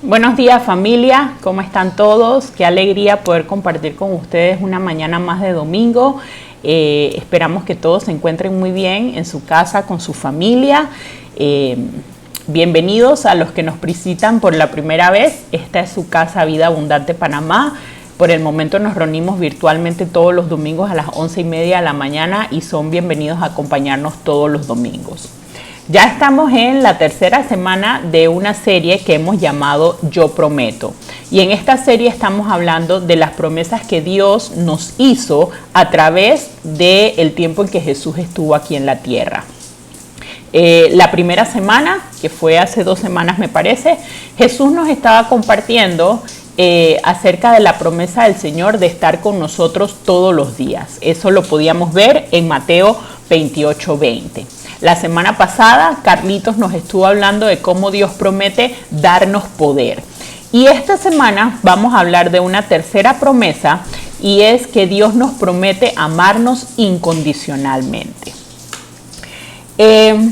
Buenos días familia, ¿cómo están todos? Qué alegría poder compartir con ustedes una mañana más de domingo. Esperamos que todos se encuentren muy bien en su casa, con su familia. Bienvenidos a los que nos visitan por la primera vez. Esta es su casa Vida Abundante Panamá. Por el momento nos reunimos virtualmente todos los domingos a las 11:30 de la mañana y son bienvenidos a acompañarnos todos los domingos. Ya estamos en la tercera semana de una serie que hemos llamado Yo Prometo. Y en esta serie estamos hablando de las promesas que Dios nos hizo a través del tiempo en que Jesús estuvo aquí en la tierra. La primera semana, que fue hace 2 semanas me parece, Jesús nos estaba compartiendo acerca de la promesa del Señor de estar con nosotros todos los días. Eso lo podíamos ver en Mateo 28:20. La semana pasada, Carlitos nos estuvo hablando de cómo Dios promete darnos poder. Y esta semana vamos a hablar de una tercera promesa y es que Dios nos promete amarnos incondicionalmente. En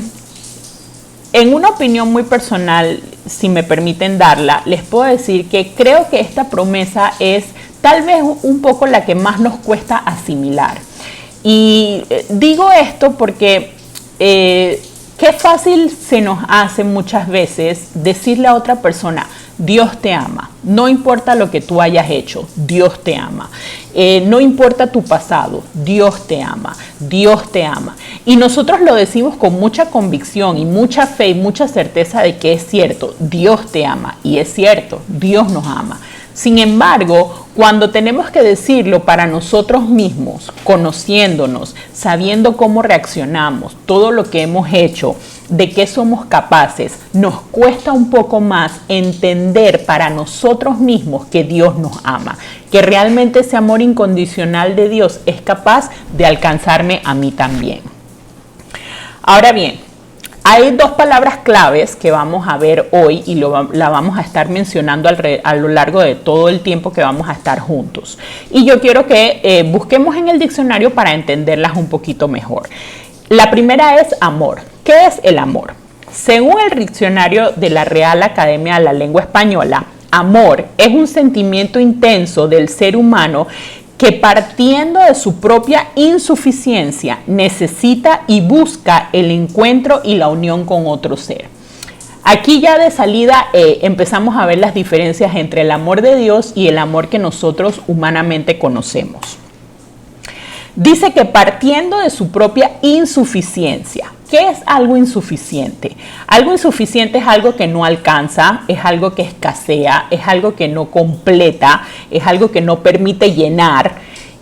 una opinión muy personal, si me permiten darla, les puedo decir que creo que esta promesa es tal vez un poco la que más nos cuesta asimilar. Y digo esto porque qué fácil se nos hace muchas veces decirle a otra persona, Dios te ama, no importa lo que tú hayas hecho, Dios te ama, no importa tu pasado, Dios te ama, Dios te ama. Y nosotros lo decimos con mucha convicción y mucha fe y mucha certeza de que es cierto, Dios te ama y es cierto, Dios nos ama. Sin embargo, cuando tenemos que decirlo para nosotros mismos, conociéndonos, sabiendo cómo reaccionamos, todo lo que hemos hecho, de qué somos capaces, nos cuesta un poco más entender para nosotros mismos que Dios nos ama, que realmente ese amor incondicional de Dios es capaz de alcanzarme a mí también. Ahora bien, hay 2 palabras claves que vamos a ver hoy y la vamos a estar mencionando a lo largo de todo el tiempo que vamos a estar juntos. Y yo quiero que busquemos en el diccionario para entenderlas un poquito mejor. La primera es amor. ¿Qué es el amor? Según el diccionario de la Real Academia de la Lengua Española, amor es un sentimiento intenso del ser humano que partiendo de su propia insuficiencia necesita y busca el encuentro y la unión con otro ser. Aquí ya de salida empezamos a ver las diferencias entre el amor de Dios y el amor que nosotros humanamente conocemos. Dice que partiendo de su propia insuficiencia. ¿Qué es algo insuficiente? Algo insuficiente es algo que no alcanza, es algo que escasea, es algo que no completa, es algo que no permite llenar.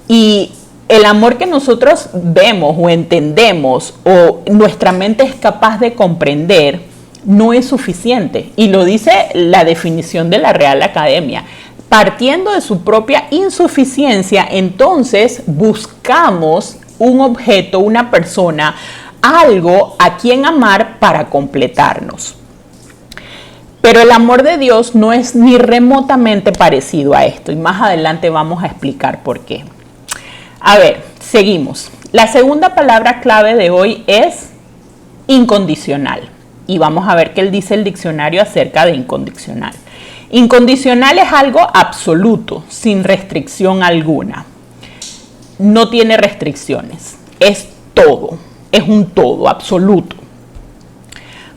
Y el amor que nosotros vemos o entendemos o nuestra mente es capaz de comprender no es suficiente. Y lo dice la definición de la Real Academia. Partiendo de su propia insuficiencia, entonces buscamos un objeto, una persona, algo a quien amar para completarnos. Pero el amor de Dios no es ni remotamente parecido a esto y más adelante vamos a explicar por qué. A ver, seguimos. La segunda palabra clave de hoy es incondicional y vamos a ver qué dice el diccionario acerca de incondicional. Incondicional es algo absoluto, sin restricción alguna. No tiene restricciones, es todo. Es un todo absoluto.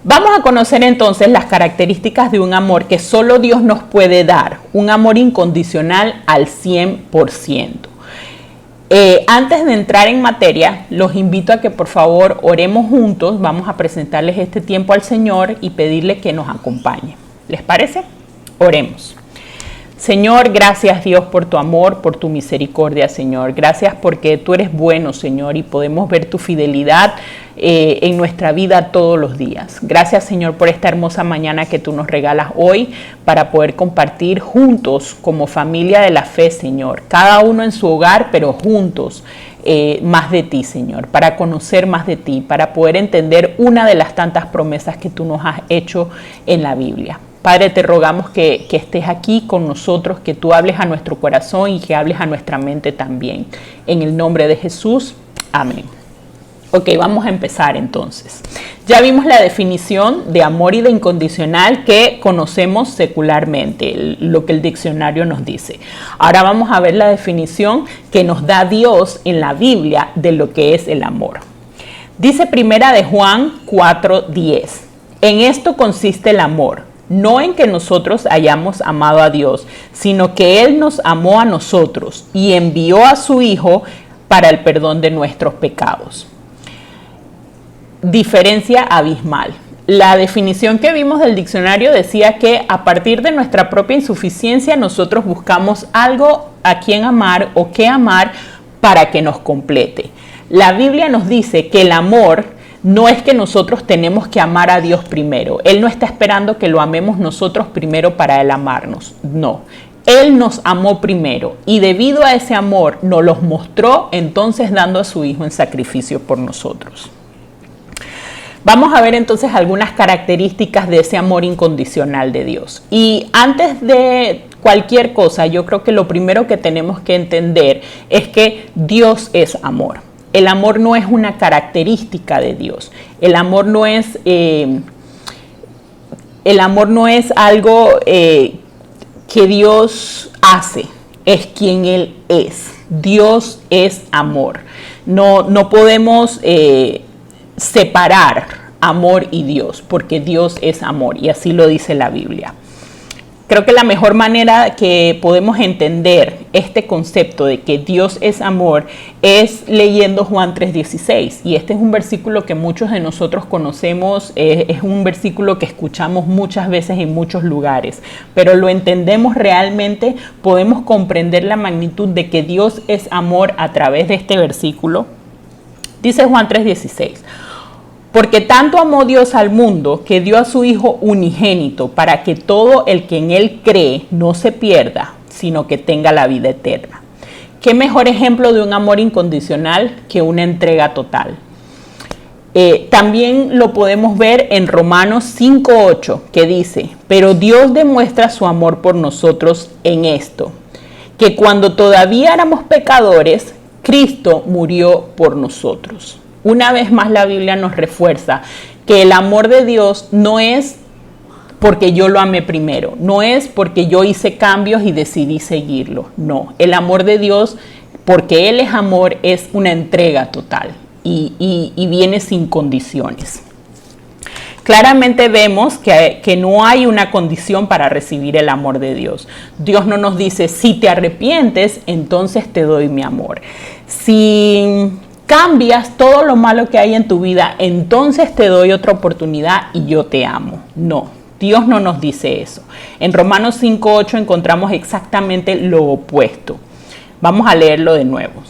Vamos a conocer entonces las características de un amor que solo Dios nos puede dar, un amor incondicional al 100%. Antes de entrar en materia, los invito a que por favor oremos juntos. Vamos a presentarles este tiempo al Señor y pedirle que nos acompañe. ¿Les parece? Oremos. Señor, gracias Dios por tu amor, por tu misericordia, Señor. Gracias porque tú eres bueno, Señor, y podemos ver tu fidelidad en nuestra vida todos los días. Gracias, Señor, por esta hermosa mañana que tú nos regalas hoy para poder compartir juntos como familia de la fe, Señor. Cada uno en su hogar, pero juntos más de ti, Señor, para conocer más de ti, para poder entender una de las tantas promesas que tú nos has hecho en la Biblia. Padre, te rogamos que estés aquí con nosotros, que tú hables a nuestro corazón y que hables a nuestra mente también. En el nombre de Jesús, amén. Ok, vamos a empezar entonces. Ya vimos la definición de amor y de incondicional que conocemos secularmente, lo que el diccionario nos dice. Ahora vamos a ver la definición que nos da Dios en la Biblia de lo que es el amor. Dice primera de Juan 4:10. En esto consiste el amor, no en que nosotros hayamos amado a Dios, sino que Él nos amó a nosotros y envió a su Hijo para el perdón de nuestros pecados. Diferencia abismal. La definición que vimos del diccionario decía que a partir de nuestra propia insuficiencia nosotros buscamos algo a quien amar o qué amar para que nos complete. La Biblia nos dice que el amor no es que nosotros tenemos que amar a Dios primero. Él no está esperando que lo amemos nosotros primero para Él amarnos. No. Él nos amó primero y debido a ese amor nos los mostró entonces dando a su Hijo en sacrificio por nosotros. Vamos a ver entonces algunas características de ese amor incondicional de Dios. Y antes de cualquier cosa, yo creo que lo primero que tenemos que entender es que Dios es amor. El amor no es una característica de Dios. El amor no es algo que Dios hace, es quien Él es. Dios es amor. No podemos separar amor y Dios, porque Dios es amor y así lo dice la Biblia. Creo que la mejor manera que podemos entender este concepto de que Dios es amor es leyendo Juan 3:16 y este es un versículo que muchos de nosotros conocemos, es un versículo que escuchamos muchas veces en muchos lugares, pero lo entendemos realmente, podemos comprender la magnitud de que Dios es amor a través de este versículo. Dice Juan 3:16. Porque tanto amó Dios al mundo que dio a su Hijo unigénito para que todo el que en Él cree no se pierda, sino que tenga la vida eterna. ¿Qué mejor ejemplo de un amor incondicional que una entrega total? También lo podemos ver en Romanos 5:8, que dice, pero Dios demuestra su amor por nosotros en esto, que cuando todavía éramos pecadores, Cristo murió por nosotros. Una vez más la Biblia nos refuerza que el amor de Dios no es porque yo lo amé primero, no es porque yo hice cambios y decidí seguirlo, no. El amor de Dios, porque Él es amor, es una entrega total y viene sin condiciones. Claramente vemos que no hay una condición para recibir el amor de Dios. Dios no nos dice, si te arrepientes, entonces te doy mi amor. Si cambias todo lo malo que hay en tu vida, entonces te doy otra oportunidad y yo te amo. No, Dios no nos dice eso. En Romanos 5:8 encontramos exactamente lo opuesto. Vamos a leerlo de nuevo.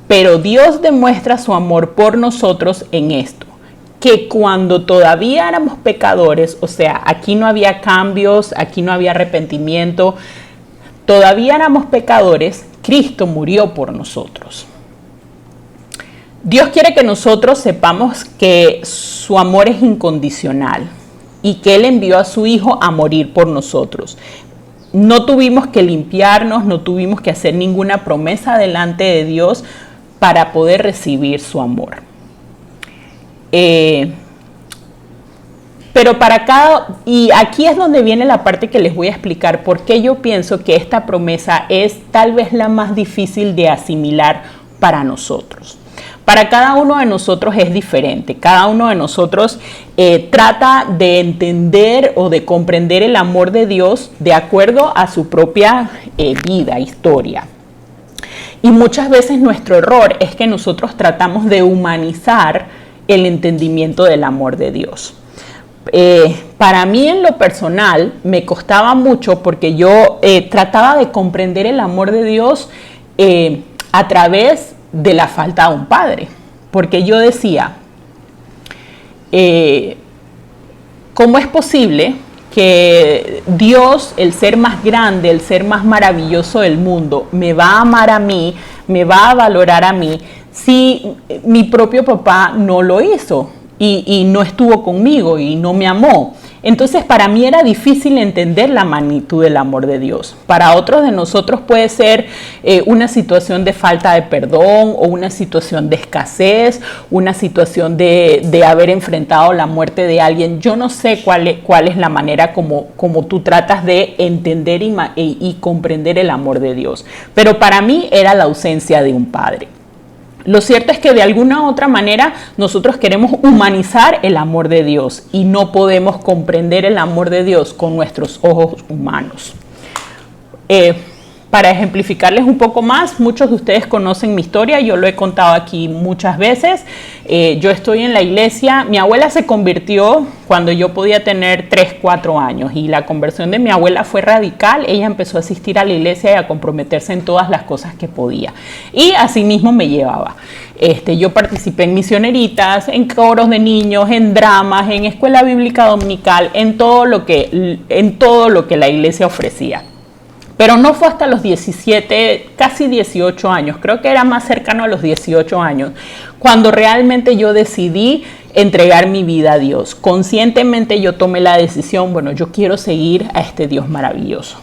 Pero Dios demuestra su amor por nosotros en esto, que cuando todavía éramos pecadores, o sea, aquí no había cambios, aquí no había arrepentimiento, todavía éramos pecadores, Cristo murió por nosotros. Dios quiere que nosotros sepamos que su amor es incondicional y que Él envió a su Hijo a morir por nosotros. No tuvimos que limpiarnos, no tuvimos que hacer ninguna promesa delante de Dios para poder recibir su amor. Pero y aquí es donde viene la parte que les voy a explicar por qué yo pienso que esta promesa es tal vez la más difícil de asimilar para nosotros. Para cada uno de nosotros es diferente. Cada uno de nosotros trata de entender o de comprender el amor de Dios de acuerdo a su propia vida, historia. Y muchas veces nuestro error es que nosotros tratamos de humanizar el entendimiento del amor de Dios. Para mí en lo personal me costaba mucho porque yo trataba de comprender el amor de Dios a través de la falta de un padre, porque yo decía, ¿cómo es posible que Dios, el ser más grande, el ser más maravilloso del mundo, me va a amar a mí, me va a valorar a mí, si mi propio papá no lo hizo y no estuvo conmigo y no me amó? Entonces para mí era difícil entender la magnitud del amor de Dios. Para otros de nosotros puede ser una situación de falta de perdón o una situación de escasez, una situación de haber enfrentado la muerte de alguien. Yo no sé cuál es la manera como tú tratas de entender y comprender el amor de Dios. Pero para mí era la ausencia de un padre. Lo cierto es que de alguna u otra manera nosotros queremos humanizar el amor de Dios y no podemos comprender el amor de Dios con nuestros ojos humanos. Para ejemplificarles un poco más, muchos de ustedes conocen mi historia, yo lo he contado aquí muchas veces. Yo estoy en la iglesia, mi abuela se convirtió cuando yo podía tener 3, 4 años y la conversión de mi abuela fue radical. Ella empezó a asistir a la iglesia y a comprometerse en todas las cosas que podía y así mismo me llevaba. Yo participé en misioneritas, en coros de niños, en dramas, en escuela bíblica dominical, en todo lo que la iglesia ofrecía. Pero no fue hasta los 17, casi 18 años, creo que era más cercano a los 18 años, cuando realmente yo decidí entregar mi vida a Dios. Conscientemente yo tomé la decisión, bueno, yo quiero seguir a este Dios maravilloso.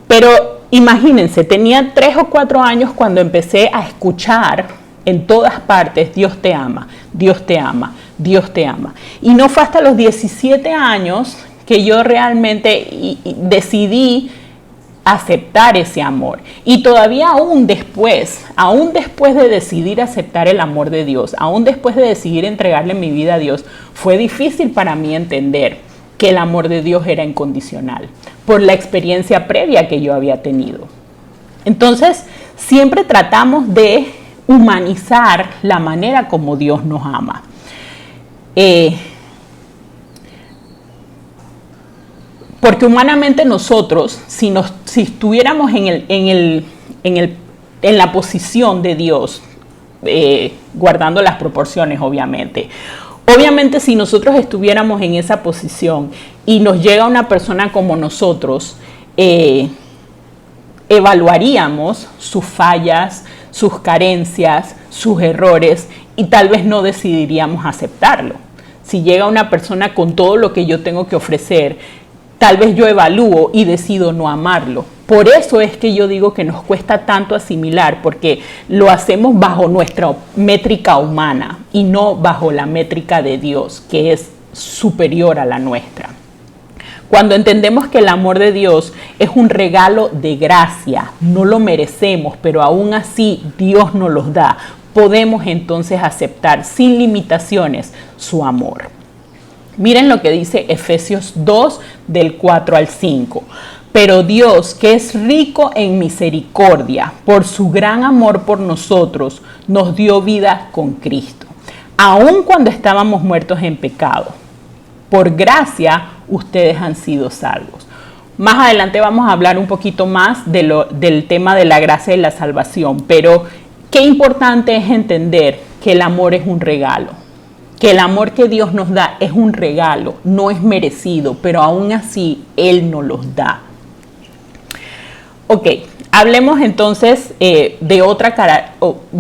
Pero imagínense, tenía 3 o 4 años cuando empecé a escuchar en todas partes, Dios te ama, Dios te ama, Dios te ama. Y no fue hasta los 17 años que yo realmente decidí aceptar ese amor. Y todavía aún después de decidir aceptar el amor de Dios, aún después de decidir entregarle mi vida a Dios, fue difícil para mí entender que el amor de Dios era incondicional, por la experiencia previa que yo había tenido. Entonces, siempre tratamos de humanizar la manera como Dios nos ama. Porque humanamente nosotros, si estuviéramos en la posición de Dios, guardando las proporciones obviamente si nosotros estuviéramos en esa posición y nos llega una persona como nosotros, evaluaríamos sus fallas, sus carencias, sus errores y tal vez no decidiríamos aceptarlo. Si llega una persona con todo lo que yo tengo que ofrecer, tal vez yo evalúo y decido no amarlo. Por eso es que yo digo que nos cuesta tanto asimilar, porque lo hacemos bajo nuestra métrica humana y no bajo la métrica de Dios, que es superior a la nuestra. Cuando entendemos que el amor de Dios es un regalo de gracia, no lo merecemos, pero aún así Dios nos los da, podemos entonces aceptar sin limitaciones su amor. Miren lo que dice Efesios 2, del 4 al 5. Pero Dios, que es rico en misericordia, por su gran amor por nosotros, nos dio vida con Cristo, aun cuando estábamos muertos en pecado. Por gracia, ustedes han sido salvos. Más adelante vamos a hablar un poquito más del tema de la gracia y la salvación, pero qué importante es entender que el amor es un regalo. Que el amor que Dios nos da es un regalo, no es merecido, pero aún así Él nos los da. Ok, hablemos entonces de otra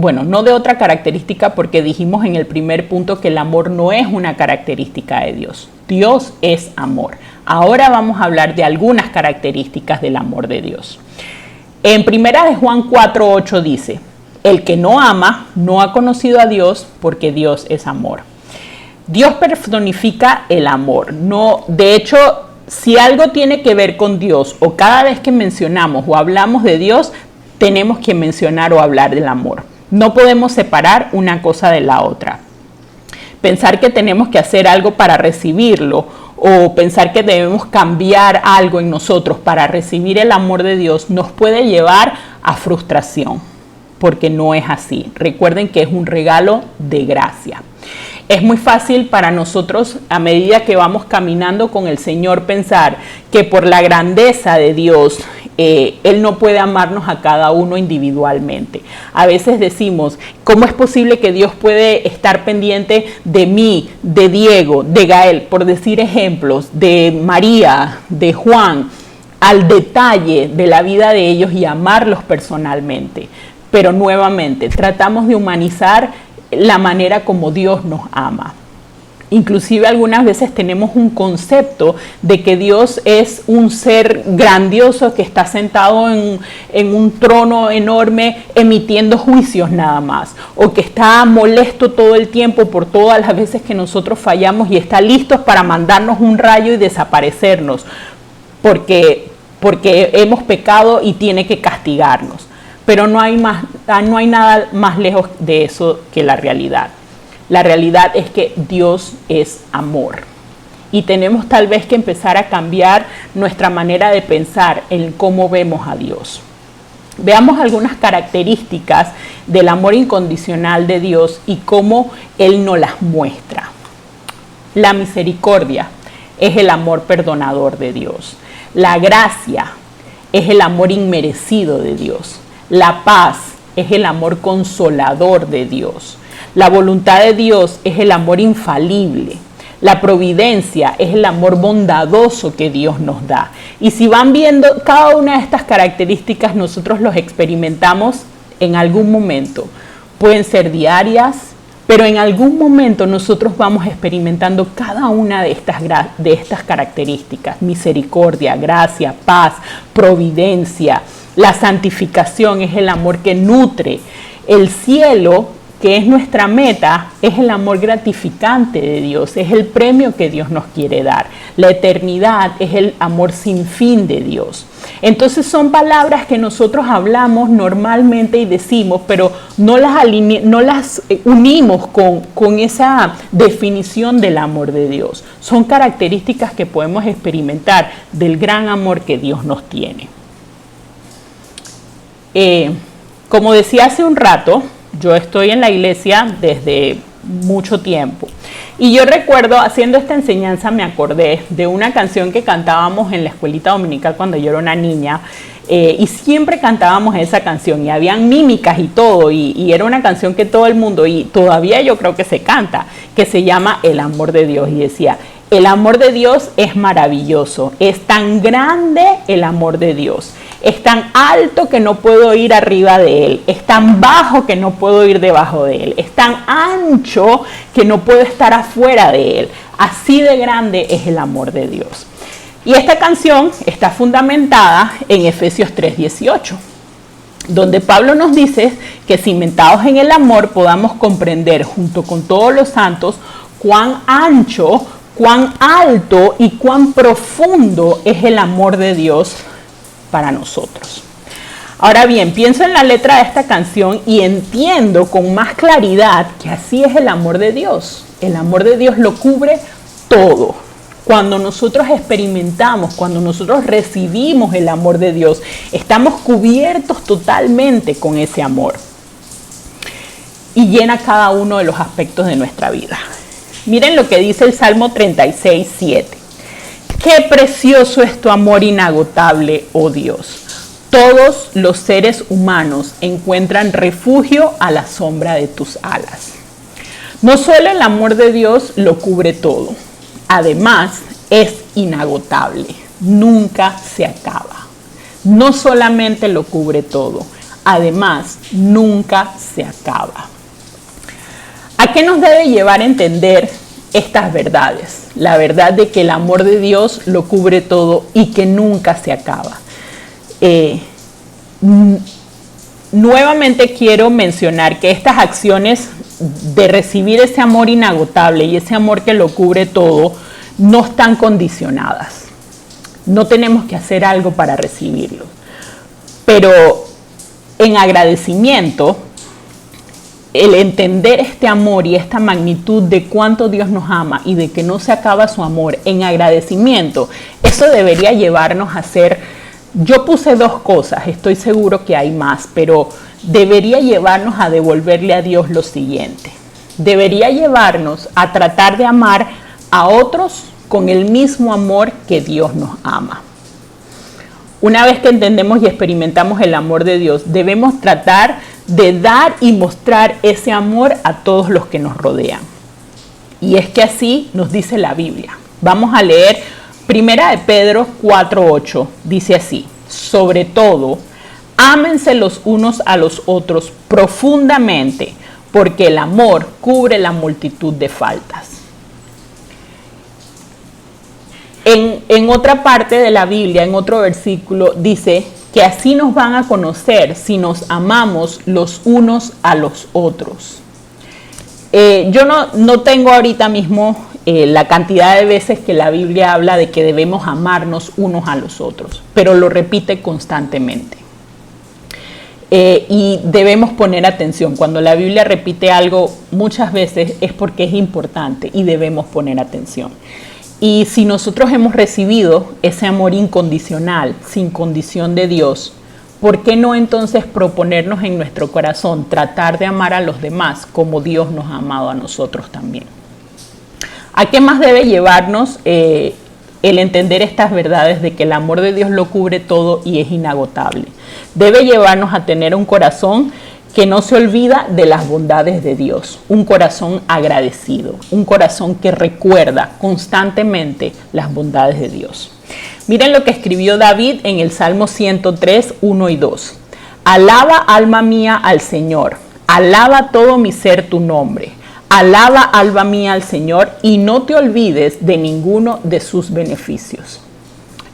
no de otra característica, porque dijimos en el primer punto que el amor no es una característica de Dios. Dios es amor. Ahora vamos a hablar de algunas características del amor de Dios. En 1 de Juan 4:8 dice, el que no ama no ha conocido a Dios, porque Dios es amor. Dios personifica el amor. No, de hecho, si algo tiene que ver con Dios o cada vez que mencionamos o hablamos de Dios, tenemos que mencionar o hablar del amor. No podemos separar una cosa de la otra. Pensar que tenemos que hacer algo para recibirlo o pensar que debemos cambiar algo en nosotros para recibir el amor de Dios nos puede llevar a frustración, porque no es así. Recuerden que es un regalo de gracia. Es muy fácil para nosotros, a medida que vamos caminando con el Señor, pensar que por la grandeza de Dios, Él no puede amarnos a cada uno individualmente. A veces decimos, ¿cómo es posible que Dios puede estar pendiente de mí, de Diego, de Gael, por decir ejemplos, de María, de Juan, al detalle de la vida de ellos y amarlos personalmente? Pero nuevamente, tratamos de humanizar la manera como Dios nos ama. Inclusive algunas veces tenemos un concepto de que Dios es un ser grandioso que está sentado en un trono enorme emitiendo juicios nada más, o que está molesto todo el tiempo por todas las veces que nosotros fallamos y está listo para mandarnos un rayo y desaparecernos porque hemos pecado y tiene que castigarnos. Pero no hay nada más lejos de eso que la realidad. La realidad es que Dios es amor y tenemos tal vez que empezar a cambiar nuestra manera de pensar en cómo vemos a Dios. Veamos algunas características del amor incondicional de Dios y cómo Él nos las muestra. La misericordia es el amor perdonador de Dios. La gracia es el amor inmerecido de Dios. La paz es el amor consolador de Dios. La voluntad de Dios es el amor infalible. La providencia es el amor bondadoso que Dios nos da. Y si van viendo cada una de estas características, nosotros los experimentamos en algún momento. Pueden ser diarias, pero en algún momento nosotros vamos experimentando cada una de estas características. Misericordia, gracia, paz, providencia. La santificación es el amor que nutre. El cielo, que es nuestra meta, es el amor gratificante de Dios, es el premio que Dios nos quiere dar. La eternidad es el amor sin fin de Dios. Entonces son palabras que nosotros hablamos normalmente y decimos, pero no las unimos con esa definición del amor de Dios. Son características que podemos experimentar del gran amor que Dios nos tiene. Como decía hace un rato, yo estoy en la iglesia desde mucho tiempo y yo recuerdo haciendo esta enseñanza me acordé de una canción que cantábamos en la escuelita dominical cuando yo era una niña y siempre cantábamos esa canción y habían mímicas y todo y era una canción que todo el mundo y todavía yo creo que se canta, que se llama El amor de Dios y decía: el amor de Dios es maravilloso, es tan grande el amor de Dios. Es tan alto que no puedo ir arriba de él. Es tan bajo que no puedo ir debajo de él. Es tan ancho que no puedo estar afuera de él. Así de grande es el amor de Dios. Y esta canción está fundamentada en Efesios 3:18, donde Pablo nos dice que cimentados en el amor podamos comprender junto con todos los santos cuán ancho, cuán alto y cuán profundo es el amor de Dios para nosotros. Ahora bien, pienso en la letra de esta canción y entiendo con más claridad que así es el amor de Dios. El amor de Dios lo cubre todo. Cuando nosotros experimentamos, cuando nosotros recibimos el amor de Dios, estamos cubiertos totalmente con ese amor. Y llena cada uno de los aspectos de nuestra vida. Miren lo que dice el Salmo 36:7. Qué precioso es tu amor inagotable, oh Dios. Todos los seres humanos encuentran refugio a la sombra de tus alas. No solo el amor de Dios lo cubre todo, además es inagotable, nunca se acaba. No solamente lo cubre todo, además nunca se acaba. ¿A qué nos debe llevar a entender estas verdades? La verdad de que el amor de Dios lo cubre todo y que nunca se acaba. Nuevamente quiero mencionar que estas acciones de recibir ese amor inagotable y ese amor que lo cubre todo no están condicionadas. No tenemos que hacer algo para recibirlo. Pero en agradecimiento, el entender este amor y esta magnitud de cuánto Dios nos ama y de que no se acaba su amor, en agradecimiento, eso debería llevarnos a hacer, yo puse dos cosas, estoy seguro que hay más, pero debería llevarnos a devolverle a Dios lo siguiente. Debería llevarnos a tratar de amar a otros con el mismo amor que Dios nos ama. Una vez que entendemos y experimentamos el amor de Dios, debemos tratar de dar y mostrar ese amor a todos los que nos rodean. Y es que así nos dice la Biblia. Vamos a leer 1 de Pedro 4:8. Dice así: sobre todo, ámense los unos a los otros profundamente, porque el amor cubre la multitud de faltas. en otra parte de la Biblia, en otro versículo, dice que así nos van a conocer si nos amamos los unos a los otros. Yo no tengo ahorita mismo la cantidad de veces que la Biblia habla de que debemos amarnos unos a los otros, pero lo repite constantemente. Y debemos poner atención. Cuando la Biblia repite algo muchas veces es porque es importante y debemos poner atención. Y si nosotros hemos recibido ese amor incondicional, sin condición de Dios, ¿por qué no entonces proponernos en nuestro corazón tratar de amar a los demás como Dios nos ha amado a nosotros también? ¿A qué más debe llevarnos el entender estas verdades de que el amor de Dios lo cubre todo y es inagotable? Debe llevarnos a tener un corazón que no se olvida de las bondades de Dios, un corazón agradecido, un corazón que recuerda constantemente las bondades de Dios. Miren lo que escribió David en el Salmo 103, 1 y 2. Alaba, alma mía, al Señor. Alaba todo mi ser tu nombre. Alaba, alma mía, al Señor y no te olvides de ninguno de sus beneficios.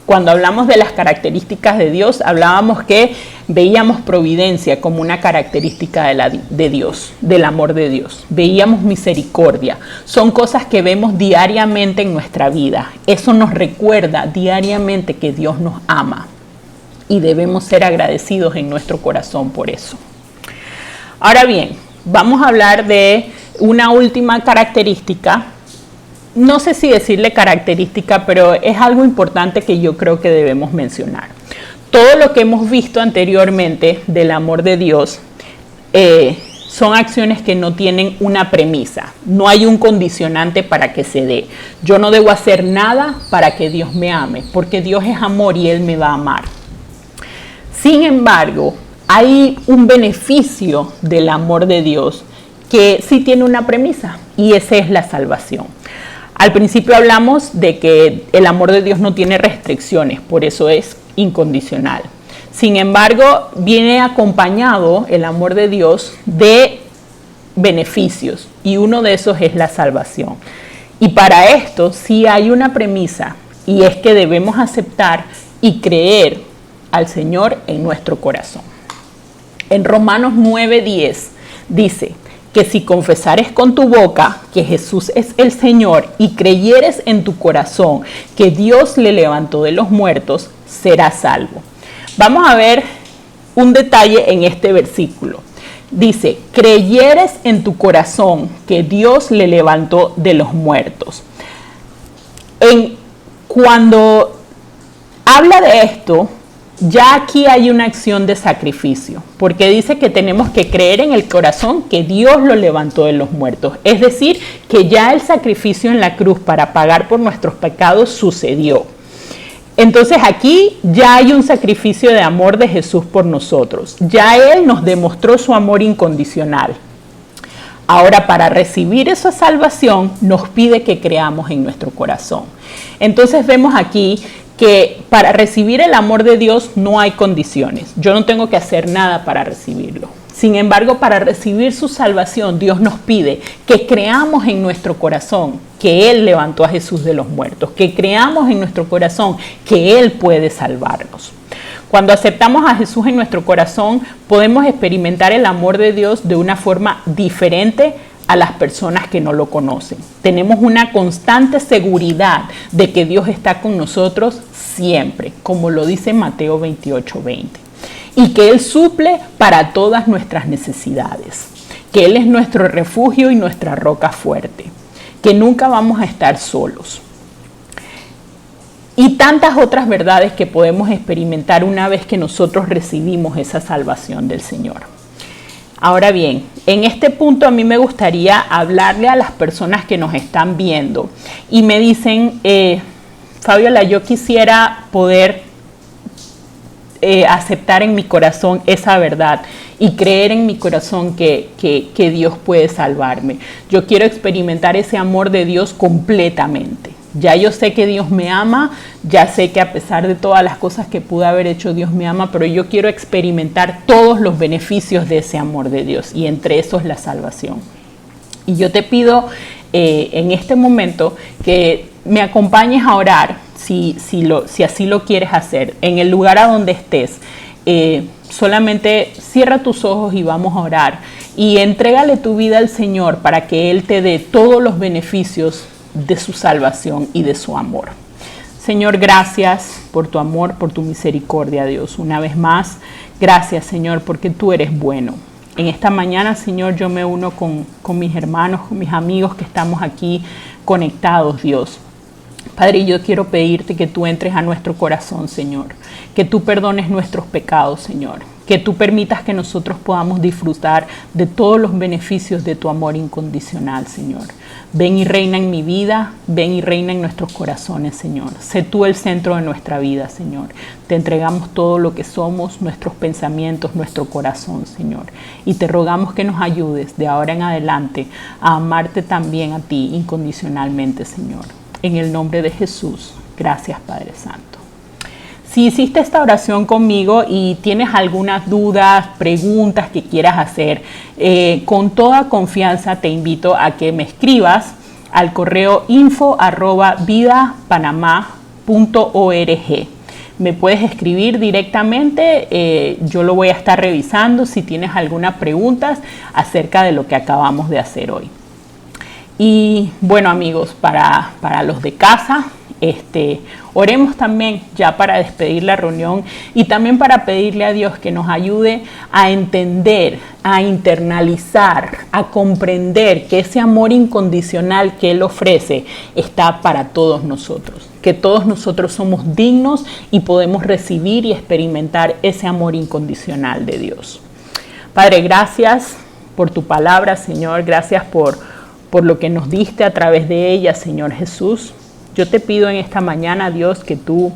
Cuando hablamos de las características de Dios, hablábamos que veíamos providencia como una característica de Dios, del amor de Dios. Veíamos misericordia. Son cosas que vemos diariamente en nuestra vida. Eso nos recuerda diariamente que Dios nos ama y debemos ser agradecidos en nuestro corazón por eso. Ahora bien, vamos a hablar de una última característica. No sé si decirle característica, pero es algo importante que yo creo que debemos mencionar. Todo lo que hemos visto anteriormente del amor de Dios son acciones que no tienen una premisa. No hay un condicionante para que se dé. Yo no debo hacer nada para que Dios me ame, porque Dios es amor y Él me va a amar. Sin embargo, hay un beneficio del amor de Dios que sí tiene una premisa, y esa es la salvación. Al principio hablamos de que el amor de Dios no tiene restricciones, por eso es incondicional. Sin embargo, viene acompañado el amor de Dios de beneficios y uno de esos es la salvación. Y para esto sí hay una premisa y es que debemos aceptar y creer al Señor en nuestro corazón. En Romanos 9:10 dice que si confesares con tu boca que Jesús es el Señor y creyeres en tu corazón que Dios le levantó de los muertos, serás salvo. Vamos a ver un detalle en este versículo. Dice, creyeres en tu corazón que Dios le levantó de los muertos. Cuando habla de esto, ya aquí hay una acción de sacrificio, porque dice que tenemos que creer en el corazón que Dios lo levantó de los muertos. Es decir, que ya el sacrificio en la cruz para pagar por nuestros pecados sucedió. Entonces aquí ya hay un sacrificio de amor de Jesús por nosotros. Ya Él nos demostró su amor incondicional. Ahora, para recibir esa salvación, nos pide que creamos en nuestro corazón. Entonces vemos aquí que para recibir el amor de Dios no hay condiciones. Yo no tengo que hacer nada para recibirlo. Sin embargo, para recibir su salvación, Dios nos pide que creamos en nuestro corazón que Él levantó a Jesús de los muertos, que creamos en nuestro corazón que Él puede salvarnos. Cuando aceptamos a Jesús en nuestro corazón, podemos experimentar el amor de Dios de una forma diferente a las personas que no lo conocen. Tenemos una constante seguridad de que Dios está con nosotros siempre, como lo dice Mateo 28:20. Y que Él suple para todas nuestras necesidades. Que Él es nuestro refugio y nuestra roca fuerte. Que nunca vamos a estar solos. Y tantas otras verdades que podemos experimentar una vez que nosotros recibimos esa salvación del Señor. Ahora bien, en este punto a mí me gustaría hablarle a las personas que nos están viendo y me dicen, Fabiola, yo quisiera poder aceptar en mi corazón esa verdad y creer en mi corazón que Dios puede salvarme. Yo quiero experimentar ese amor de Dios completamente. Ya yo sé que Dios me ama, ya sé que a pesar de todas las cosas que pude haber hecho, Dios me ama, pero yo quiero experimentar todos los beneficios de ese amor de Dios y entre esos la salvación. Y yo te pido en este momento que me acompañes a orar si así lo quieres hacer, en el lugar a donde estés, solamente cierra tus ojos y vamos a orar. Y entrégale tu vida al Señor para que Él te dé todos los beneficios de su salvación y de su amor. Señor, gracias por tu amor, por tu misericordia, Dios. Una vez más, gracias, Señor, porque tú eres bueno. En esta mañana, Señor, yo me uno con mis hermanos, con mis amigos que estamos aquí conectados, Dios. Padre, yo quiero pedirte que tú entres a nuestro corazón, Señor, que tú perdones nuestros pecados, Señor, que tú permitas que nosotros podamos disfrutar de todos los beneficios de tu amor incondicional, Señor. Ven y reina en mi vida, ven y reina en nuestros corazones, Señor. Sé tú el centro de nuestra vida, Señor. Te entregamos todo lo que somos, nuestros pensamientos, nuestro corazón, Señor. Y te rogamos que nos ayudes de ahora en adelante a amarte también a ti incondicionalmente, Señor. En el nombre de Jesús, gracias, Padre Santo. Si hiciste esta oración conmigo y tienes algunas dudas, preguntas que quieras hacer, con toda confianza te invito a que me escribas al correo info@vidapanamá.org. Me puedes escribir directamente, yo lo voy a estar revisando si tienes alguna pregunta acerca de lo que acabamos de hacer hoy. Y bueno, amigos, para los de casa, oremos también ya para despedir la reunión y también para pedirle a Dios que nos ayude a entender, a internalizar, a comprender que ese amor incondicional que Él ofrece está para todos nosotros, que todos nosotros somos dignos y podemos recibir y experimentar ese amor incondicional de Dios. Padre, gracias por tu palabra, Señor, gracias por lo que nos diste a través de ella, Señor Jesús. Yo te pido en esta mañana, Dios, que tú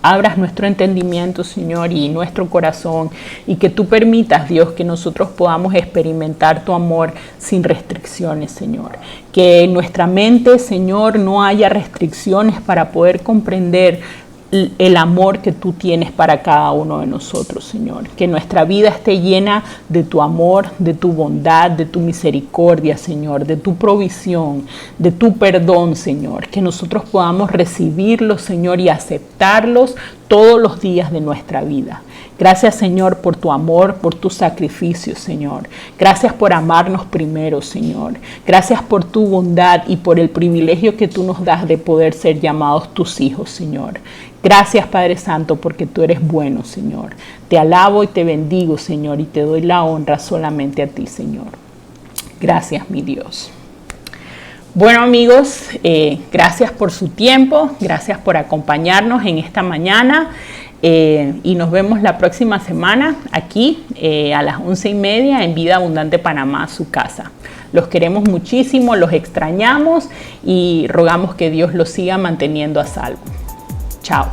abras nuestro entendimiento, Señor, y nuestro corazón, y que tú permitas, Dios, que nosotros podamos experimentar tu amor sin restricciones, Señor. Que en nuestra mente, Señor, no haya restricciones para poder comprender el amor que tú tienes para cada uno de nosotros, Señor. Que nuestra vida esté llena de tu amor, de tu bondad, de tu misericordia, Señor, de tu provisión, de tu perdón, Señor. Que nosotros podamos recibirlos, Señor, y aceptarlos todos los días de nuestra vida. Gracias, Señor, por tu amor, por tu sacrificio, Señor. Gracias por amarnos primero, Señor. Gracias por tu bondad y por el privilegio que tú nos das de poder ser llamados tus hijos, Señor. Gracias, Padre Santo, porque tú eres bueno, Señor. Te alabo y te bendigo, Señor, y te doy la honra solamente a ti, Señor. Gracias, mi Dios. Bueno, amigos, gracias por su tiempo, gracias por acompañarnos en esta mañana. Y nos vemos la próxima semana aquí a las 11:30 en Vida Abundante Panamá, su casa. Los queremos muchísimo, los extrañamos y rogamos que Dios los siga manteniendo a salvo. Chao.